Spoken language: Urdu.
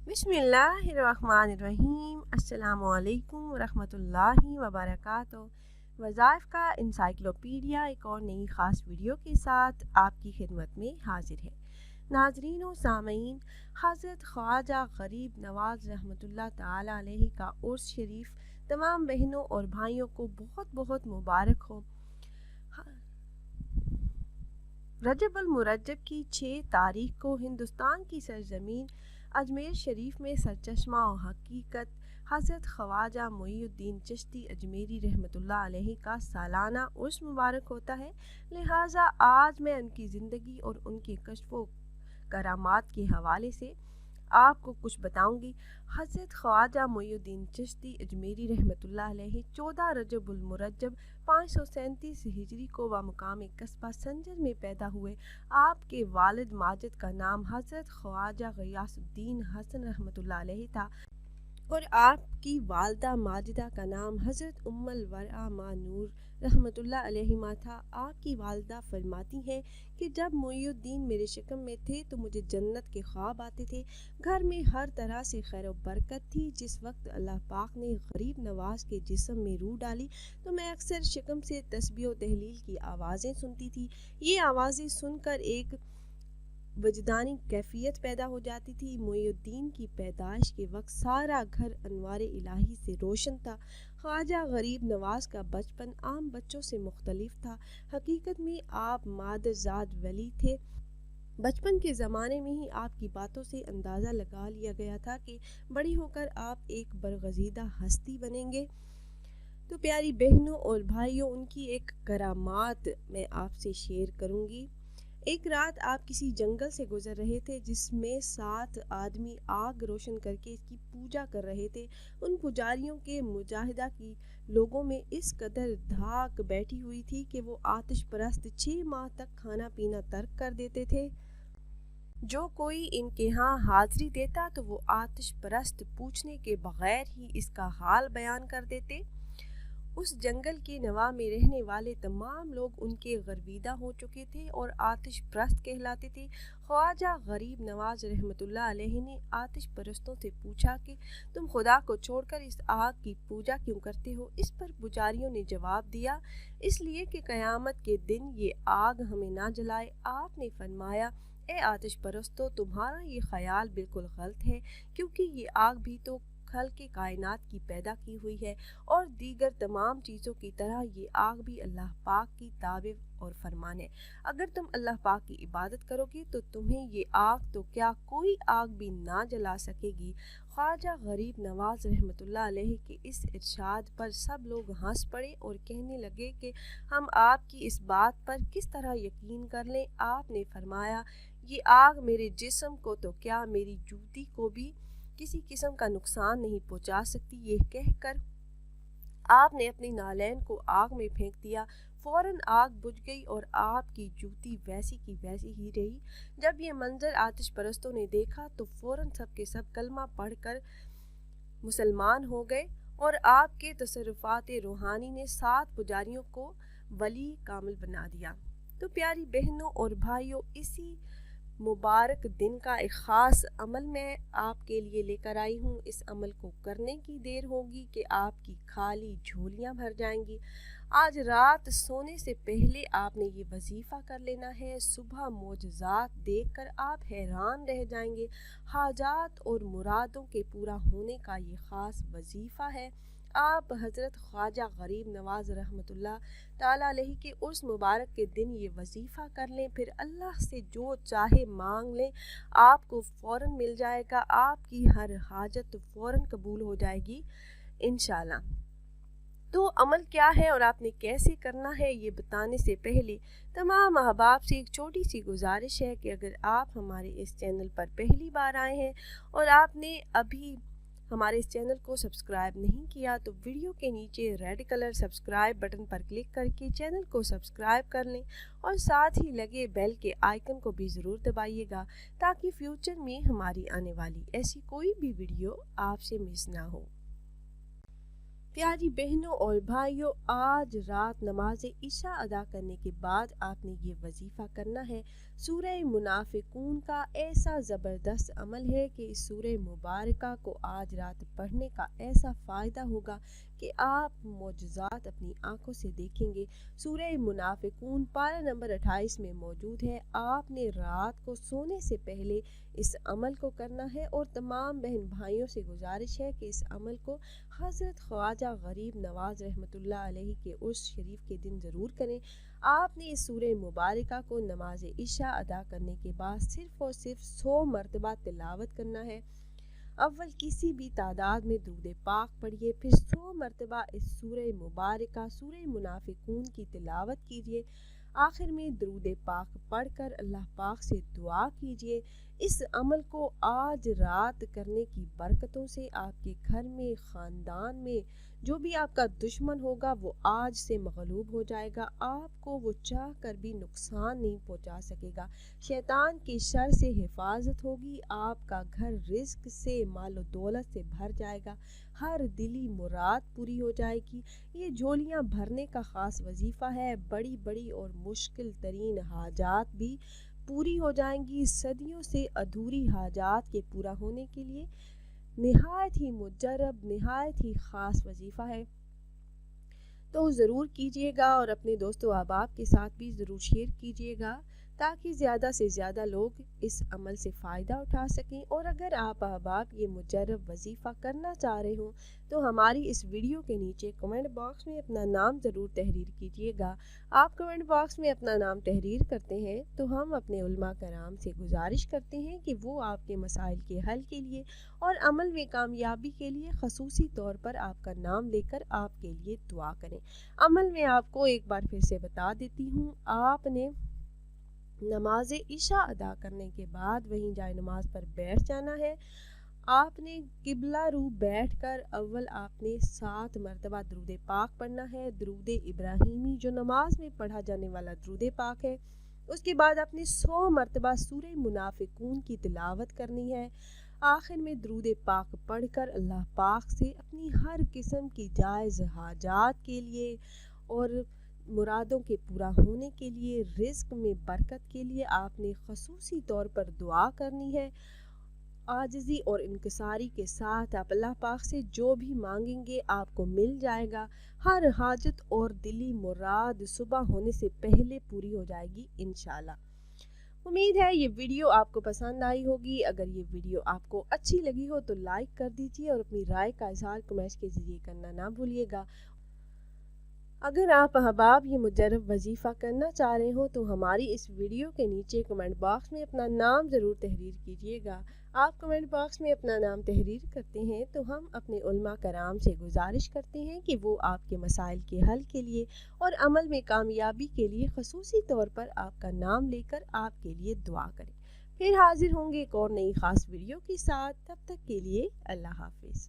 بسم اللہ الرحمن الرحیم۔ السلام علیکم ورحمۃ اللہ وبرکاتہ۔ وظائف کا انسائکلوپیڈیا ایک اور نئی خاص ویڈیو کے ساتھ آپ کی خدمت میں حاضر ہے۔ ناظرین و سامعین، حضرت خواجہ غریب نواز رحمۃ اللہ تعالی علیہ کا عرس شریف تمام بہنوں اور بھائیوں کو بہت بہت مبارک ہو۔ رجب المرجب کی 6 تاریخ کو ہندوستان کی سرزمین اجمیر شریف میں سرچشمہ و حقیقت حضرت خواجہ معین الدین چشتی اجمیری رحمۃ اللہ علیہ کا سالانہ عرس مبارک ہوتا ہے، لہٰذا آج میں ان کی زندگی اور ان کے کشف و کرامات کے حوالے سے آپ کو کچھ بتاؤں گی۔ حضرت خواجہ معین الدین چشتی اجمیری رحمۃ اللہ علیہ 14 رجب المرجب 537 ہجری کو بمقام قصبہ سنجر میں پیدا ہوئے۔ آپ کے والد ماجد کا نام حضرت خواجہ غیاث الدین حسن رحمۃ اللہ علیہ تھا اور آپ کی والدہ ماجدہ کا نام حضرت ام الورا ماں نور رحمۃ اللہ علیہ تھا۔ آپ کی والدہ فرماتی ہیں کہ جب معین الدین میرے شکم میں تھے تو مجھے جنت کے خواب آتے تھے، گھر میں ہر طرح سے خیر و برکت تھی۔ جس وقت اللہ پاک نے غریب نواز کے جسم میں روح ڈالی تو میں اکثر شکم سے تسبیح و تحلیل کی آوازیں سنتی تھی۔ یہ آوازیں سن کر ایک وجدانی کیفیت پیدا ہو جاتی تھی۔ معین الدین کی پیدائش کے وقت سارا گھر انوار الہی سے روشن تھا۔ خواجہ غریب نواز کا بچپن عام بچوں سے مختلف تھا۔ حقیقت میں آپ مادرزاد ولی تھے۔ بچپن کے زمانے میں ہی آپ کی باتوں سے اندازہ لگا لیا گیا تھا کہ بڑی ہو کر آپ ایک برگزیدہ ہستی بنیں گے۔ تو پیاری بہنوں اور بھائیوں، ان کی ایک کرامات میں آپ سے شیئر کروں گی۔ ایک رات آپ کسی جنگل سے گزر رہے تھے جس میں 7 آدمی آگ روشن کر کے اس کی پوجا کر رہے تھے۔ ان پجاریوں کے مجاہدہ کی لوگوں میں اس قدر دھاک بیٹھی ہوئی تھی کہ وہ آتش پرست 6 ماہ تک کھانا پینا ترک کر دیتے تھے۔ جو کوئی ان کے ہاں حاضری دیتا تو وہ آتش پرست پوچھنے کے بغیر ہی اس کا حال بیان کر دیتے۔ اس جنگل کے نواح میں رہنے والے تمام لوگ ان کے گرویدہ ہو چکے تھے اور آتش پرست کہلاتے تھے۔ خواجہ غریب نواز رحمۃ اللہ علیہ نے آتش پرستوں سے پوچھا کہ تم خدا کو چھوڑ کر اس آگ کی پوجا کیوں کرتے ہو؟ اس پر پجاریوں نے جواب دیا، اس لیے کہ قیامت کے دن یہ آگ ہمیں نہ جلائے۔ آپ نے فرمایا، اے آتش پرستو، تمہارا یہ خیال بالکل غلط ہے، کیونکہ یہ آگ بھی تو خلق کائنات کی پیدا کی ہوئی ہے اور دیگر تمام چیزوں کی طرح یہ آگ بھی اللہ پاک کی تابع اور فرمان ہے۔ اگر تم اللہ پاک کی عبادت کرو گی تو تمہیں یہ آگ تو کیا کوئی آگ بھی نہ جلا سکے گی۔ خواجہ غریب نواز رحمۃ اللہ علیہ کے اس ارشاد پر سب لوگ ہنس پڑے اور کہنے لگے کہ ہم آپ کی اس بات پر کس طرح یقین کر لیں؟ آپ نے فرمایا، یہ آگ میرے جسم کو تو کیا میری جوتی کو بھی کسی قسم کا نقصان نہیں پہنچا سکتی۔ یہ کہہ کر آپ نے اپنی نالین کو آگ میں پھینک دیا، فوراً آگ بجھ گئی اور آپ کی جوتی ویسی کی ویسی ہی رہی۔ جب یہ منظر آتش پرستوں نے دیکھا تو فوراً سب کے سب کلمہ پڑھ کر مسلمان ہو گئے اور آپ کے تصرفات روحانی نے 7 پجاریوں کو ولی کامل بنا دیا۔ تو پیاری بہنوں اور بھائیوں، اسی مبارک دن کا ایک خاص عمل میں آپ کے لیے لے کر آئی ہوں۔ اس عمل کو کرنے کی دیر ہوگی کہ آپ کی خالی جھولیاں بھر جائیں گی۔ آج رات سونے سے پہلے آپ نے یہ وظیفہ کر لینا ہے۔ صبح معجزات دیکھ کر آپ حیران رہ جائیں گے۔ حاجات اور مرادوں کے پورا ہونے کا یہ خاص وظیفہ ہے۔ آپ حضرت خواجہ غریب نواز رحمۃ اللہ تعالیٰ علیہ کے عرس مبارک کے دن یہ وظیفہ کر لیں، پھر اللہ سے جو چاہے مانگ لیں، آپ کو فوراً مل جائے گا۔ آپ کی ہر حاجت فوراً قبول ہو جائے گی انشاءاللہ۔ تو عمل کیا ہے اور آپ نے کیسے کرنا ہے، یہ بتانے سے پہلے تمام احباب سے ایک چھوٹی سی گزارش ہے کہ اگر آپ ہمارے اس چینل پر پہلی بار آئے ہیں اور آپ نے ابھی ہمارے اس چینل کو سبسکرائب نہیں کیا تو ویڈیو کے نیچے ریڈ کلر سبسکرائب بٹن پر کلک کر کے چینل کو سبسکرائب کر لیں اور ساتھ ہی لگے بیل کے آئیکن کو بھی ضرور دبائیے گا تاکہ فیوچر میں ہماری آنے والی ایسی کوئی بھی ویڈیو آپ سے مس نہ ہو۔ پیاری بہنوں اور بھائیوں، آج رات نماز عشاء ادا کرنے کے بعد آپ نے یہ وظیفہ کرنا ہے۔ سورہ منافقون کا ایسا زبردست عمل ہے کہ اس سورہ مبارکہ کو آج رات پڑھنے کا ایسا فائدہ ہوگا کہ آپ معجزات اپنی آنکھوں سے دیکھیں گے۔ سورہ منافقون پارہ نمبر 28 میں موجود ہے۔ آپ نے رات کو سونے سے پہلے اس عمل کو کرنا ہے اور تمام بہن بھائیوں سے گزارش ہے کہ اس عمل کو حضرت خواجہ غریب نواز رحمۃ اللہ علیہ کے عرس شریف کے دن ضرور کریں۔ آپ نے اس سورہ مبارکہ کو نماز عشاء ادا کرنے کے بعد صرف اور صرف 100 مرتبہ تلاوت کرنا ہے۔ اول کسی بھی تعداد میں درود پاک پڑھیے، پھر 100 مرتبہ اس سورہ مبارکہ سورہ منافقون کی تلاوت کیجیے، آخر میں درود پاک پڑھ کر اللہ پاک سے دعا کیجیے۔ اس عمل کو آج رات کرنے کی برکتوں سے آپ کے گھر میں، خاندان میں جو بھی آپ کا دشمن ہوگا وہ آج سے مغلوب ہو جائے گا۔ آپ کو وہ چاہ کر بھی نقصان نہیں پہنچا سکے گا۔ شیطان کی شر سے حفاظت ہوگی۔ آپ کا گھر رزق سے، مال و دولت سے بھر جائے گا۔ ہر دلی مراد پوری ہو جائے گی۔ یہ جھولیاں بھرنے کا خاص وظیفہ ہے۔ بڑی بڑی اور مشکل ترین حاجات بھی پوری ہو جائیں گی۔ صدیوں سے ادھوری حاجات کے پورا ہونے کے لیے نہایت ہی مجرب، نہایت ہی خاص وظیفہ ہے، تو ضرور کیجیے گا اور اپنے دوست و احباب کے ساتھ بھی ضرور شیئر کیجیے گا تاکہ زیادہ سے زیادہ لوگ اس عمل سے فائدہ اٹھا سکیں۔ اور اگر آپ احباب یہ مجرب وظیفہ کرنا چاہ رہے ہوں تو ہماری اس ویڈیو کے نیچے کمنٹ باکس میں اپنا نام ضرور تحریر کیجیے گا۔ آپ کمنٹ باکس میں اپنا نام تحریر کرتے ہیں تو ہم اپنے علماء کرام سے گزارش کرتے ہیں کہ وہ آپ کے مسائل کے حل کے لیے اور عمل میں کامیابی کے لیے خصوصی طور پر آپ کا نام لے کر آپ کے لیے دعا کریں۔ عمل میں آپ کو ایک بار پھر سے بتا دیتی ہوں، آپ نے نماز عشاء ادا کرنے کے بعد وہیں جائے نماز پر بیٹھ جانا ہے۔ آپ نے قبلہ رو بیٹھ کر اول آپ نے 7 مرتبہ درود پاک پڑھنا ہے، درود ابراہیمی جو نماز میں پڑھا جانے والا درود پاک ہے۔ اس کے بعد آپ نے 100 مرتبہ سورہ منافقون کی تلاوت کرنی ہے۔ آخر میں درود پاک پڑھ کر اللہ پاک سے اپنی ہر قسم کی جائز حاجات کے لیے اور مرادوں کے پورا ہونے کے لیے، رزق میں برکت کے لیے آپ نے خصوصی طور پر دعا کرنی ہے۔ عاجزی اور انکساری کے ساتھ آپ اللہ پاک سے جو بھی مانگیں گے آپ کو مل جائے گا۔ ہر حاجت اور دلی مراد صبح ہونے سے پہلے پوری ہو جائے گی انشاءاللہ۔ امید ہے یہ ویڈیو آپ کو پسند آئی ہوگی۔ اگر یہ ویڈیو آپ کو اچھی لگی ہو تو لائک کر دیجیے اور اپنی رائے کا اظہار کمنٹس کے ذریعے کرنا نہ بھولیے گا۔ اگر آپ احباب یہ مجرب وظیفہ کرنا چاہ رہے ہوں تو ہماری اس ویڈیو کے نیچے کمنٹ باکس میں اپنا نام ضرور تحریر کیجیے گا۔ آپ کمنٹ باکس میں اپنا نام تحریر کرتے ہیں تو ہم اپنے علماء کرام سے گزارش کرتے ہیں کہ وہ آپ کے مسائل کے حل کے لیے اور عمل میں کامیابی کے لیے خصوصی طور پر آپ کا نام لے کر آپ کے لیے دعا کریں۔ پھر حاضر ہوں گے ایک اور نئی خاص ویڈیو کے ساتھ، تب تک کے لیے اللہ حافظ۔